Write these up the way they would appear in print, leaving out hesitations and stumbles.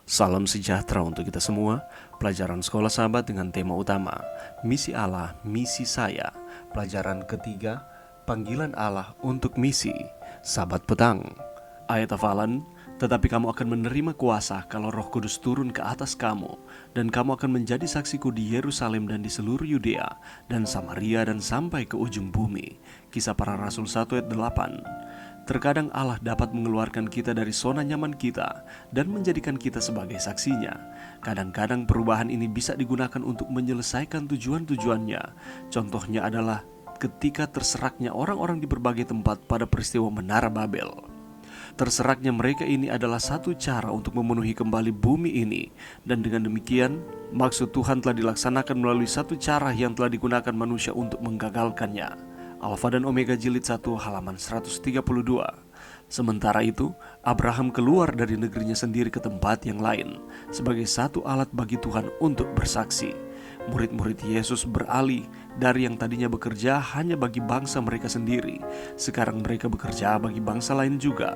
Salam sejahtera untuk kita semua. Pelajaran Sekolah Sahabat dengan tema utama Misi Allah, Misi Saya. Pelajaran ketiga, Panggilan Allah untuk Misi. Sahabat petang. Ayat hafalan, tetapi kamu akan menerima kuasa kalau Roh Kudus turun ke atas kamu, dan kamu akan menjadi saksiku di Yerusalem dan di seluruh Yudea dan Samaria dan sampai ke ujung bumi. Kisah Para Rasul 1 ayat 8. Terkadang Allah dapat mengeluarkan kita dari zona nyaman kita dan menjadikan kita sebagai saksinya. Kadang-kadang perubahan ini bisa digunakan untuk menyelesaikan tujuan-tujuannya. Contohnya adalah ketika terseraknya orang-orang di berbagai tempat pada peristiwa Menara Babel. Terseraknya mereka ini adalah satu cara untuk memenuhi kembali bumi ini. Dan dengan demikian, maksud Tuhan telah dilaksanakan melalui satu cara yang telah digunakan manusia untuk menggagalkannya. Alfa dan Omega jilid 1 halaman 132. Sementara itu, Abraham keluar dari negerinya sendiri ke tempat yang lain sebagai satu alat bagi Tuhan untuk bersaksi. Murid-murid Yesus beralih dari yang tadinya bekerja hanya bagi bangsa mereka sendiri. Sekarang mereka bekerja bagi bangsa lain juga.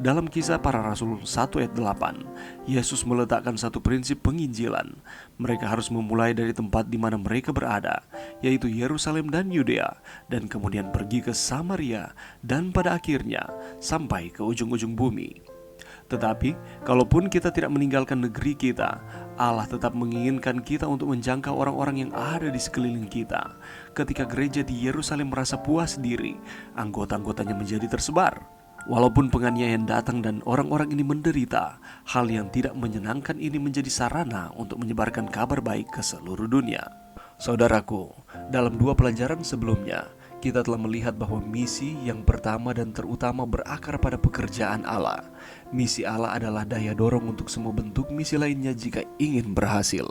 Dalam Kisah Para Rasul 1 ayat 8, Yesus meletakkan satu prinsip penginjilan. Mereka harus memulai dari tempat di mana mereka berada, yaitu Yerusalem dan Yudea, dan kemudian pergi ke Samaria, dan pada akhirnya sampai ke ujung-ujung bumi. Tetapi, kalaupun kita tidak meninggalkan negeri kita, Allah tetap menginginkan kita untuk menjangkau orang-orang yang ada di sekeliling kita. Ketika gereja di Yerusalem merasa puas diri, anggota-anggotanya menjadi tersebar. Walaupun penganiayaan datang dan orang-orang ini menderita, hal yang tidak menyenangkan ini menjadi sarana untuk menyebarkan kabar baik ke seluruh dunia. Saudaraku, dalam dua pelajaran sebelumnya, kita telah melihat bahwa misi yang pertama dan terutama berakar pada pekerjaan Allah. Misi Allah adalah daya dorong untuk semua bentuk misi lainnya jika ingin berhasil.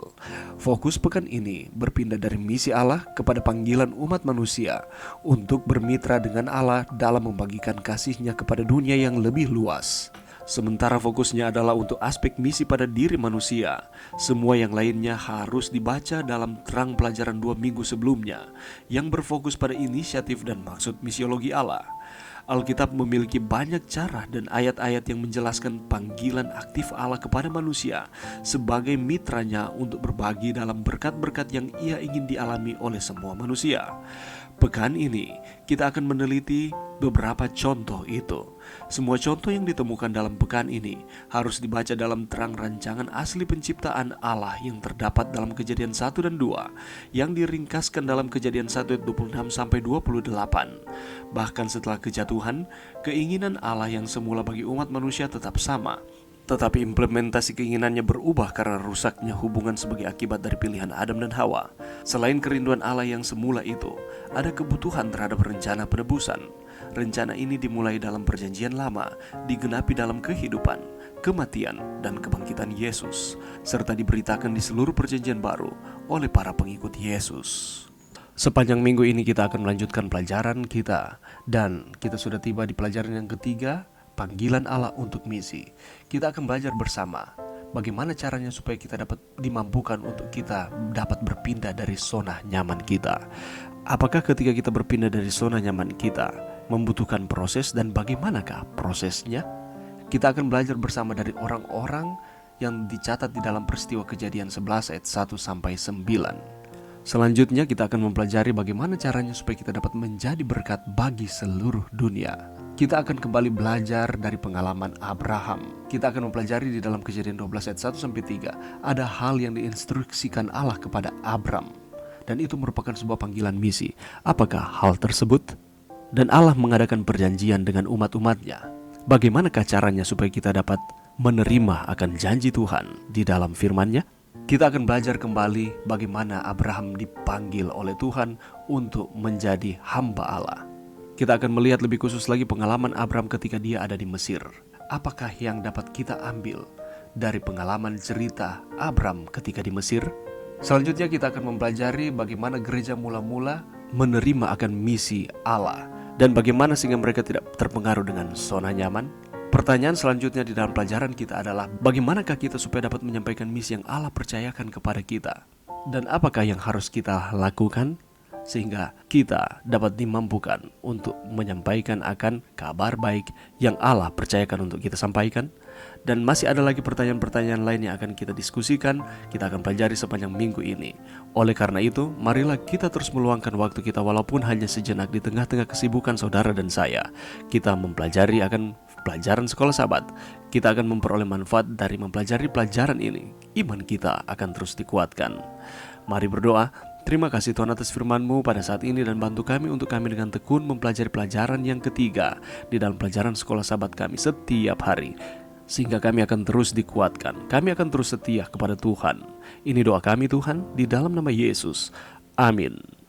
Fokus pekan ini berpindah dari misi Allah kepada panggilan umat manusia untuk bermitra dengan Allah dalam membagikan kasih-Nya kepada dunia yang lebih luas. Sementara fokusnya adalah untuk aspek misi pada diri manusia, semua yang lainnya harus dibaca dalam terang pelajaran 2 minggu sebelumnya yang berfokus pada inisiatif dan maksud misiologi Allah. Alkitab memiliki banyak cara dan ayat-ayat yang menjelaskan panggilan aktif Allah kepada manusia sebagai mitranya untuk berbagi dalam berkat-berkat yang Ia ingin dialami oleh semua manusia. Pekan ini kita akan meneliti beberapa contoh itu. Semua contoh yang ditemukan dalam pekan ini harus dibaca dalam terang rancangan asli penciptaan Allah yang terdapat dalam Kejadian 1 dan 2 yang diringkaskan dalam Kejadian 1 ayat 26 sampai 28. Bahkan setelah kejatuhan, keinginan Allah yang semula bagi umat manusia tetap sama. Tetapi implementasi keinginannya berubah karena rusaknya hubungan sebagai akibat dari pilihan Adam dan Hawa. Selain kerinduan Allah yang semula itu, ada kebutuhan terhadap rencana penebusan. Rencana ini dimulai dalam Perjanjian Lama, digenapi dalam kehidupan, kematian, dan kebangkitan Yesus, serta diberitakan di seluruh Perjanjian Baru oleh para pengikut Yesus. Sepanjang minggu ini kita akan melanjutkan pelajaran kita, dan kita sudah tiba di pelajaran yang ketiga, panggilan Allah untuk misi. Kita akan belajar bersama bagaimana caranya supaya kita dapat dimampukan untuk kita dapat berpindah dari zona nyaman kita. Apakah ketika kita berpindah dari zona nyaman kita membutuhkan proses, dan bagaimanakah prosesnya? Kita akan belajar bersama dari orang-orang yang dicatat di dalam peristiwa Kejadian 11 ayat 1 sampai 9. Selanjutnya kita akan mempelajari bagaimana caranya supaya kita dapat menjadi berkat bagi seluruh dunia. Kita akan kembali belajar dari pengalaman Abraham. Kita akan mempelajari di dalam Kejadian 12 ayat 1 sampai 3. Ada hal yang diinstruksikan Allah kepada Abram, dan itu merupakan sebuah panggilan misi. Apakah hal tersebut? Dan Allah mengadakan perjanjian dengan umat-umatnya. Bagaimanakah caranya supaya kita dapat menerima akan janji Tuhan di dalam firman-Nya? Kita akan belajar kembali bagaimana Abraham dipanggil oleh Tuhan untuk menjadi hamba Allah. Kita akan melihat lebih khusus lagi pengalaman Abraham ketika dia ada di Mesir. Apakah yang dapat kita ambil dari pengalaman cerita Abraham ketika di Mesir? Selanjutnya kita akan mempelajari bagaimana gereja mula-mula menerima akan misi Allah, dan bagaimana sehingga mereka tidak terpengaruh dengan zona nyaman. Pertanyaan selanjutnya di dalam pelajaran kita adalah bagaimanakah kita supaya dapat menyampaikan misi yang Allah percayakan kepada kita, dan apakah yang harus kita lakukan sehingga kita dapat dimampukan untuk menyampaikan akan kabar baik yang Allah percayakan untuk kita sampaikan. Dan masih ada lagi pertanyaan-pertanyaan lain yang akan kita diskusikan, kita akan pelajari sepanjang minggu ini. Oleh karena itu, marilah kita terus meluangkan waktu kita walaupun hanya sejenak di tengah-tengah kesibukan saudara dan saya. Kita mempelajari akan pelajaran sekolah Sabat. Kita akan memperoleh manfaat dari mempelajari pelajaran ini. Iman kita akan terus dikuatkan. Mari berdoa. Terima kasih Tuhan atas firman-Mu pada saat ini dan bantu kami untuk kami dengan tekun mempelajari pelajaran yang ketiga di dalam pelajaran sekolah Sabat kami setiap hari. Sehingga kami akan terus dikuatkan, kami akan terus setia kepada Tuhan. Ini doa kami Tuhan, di dalam nama Yesus. Amin.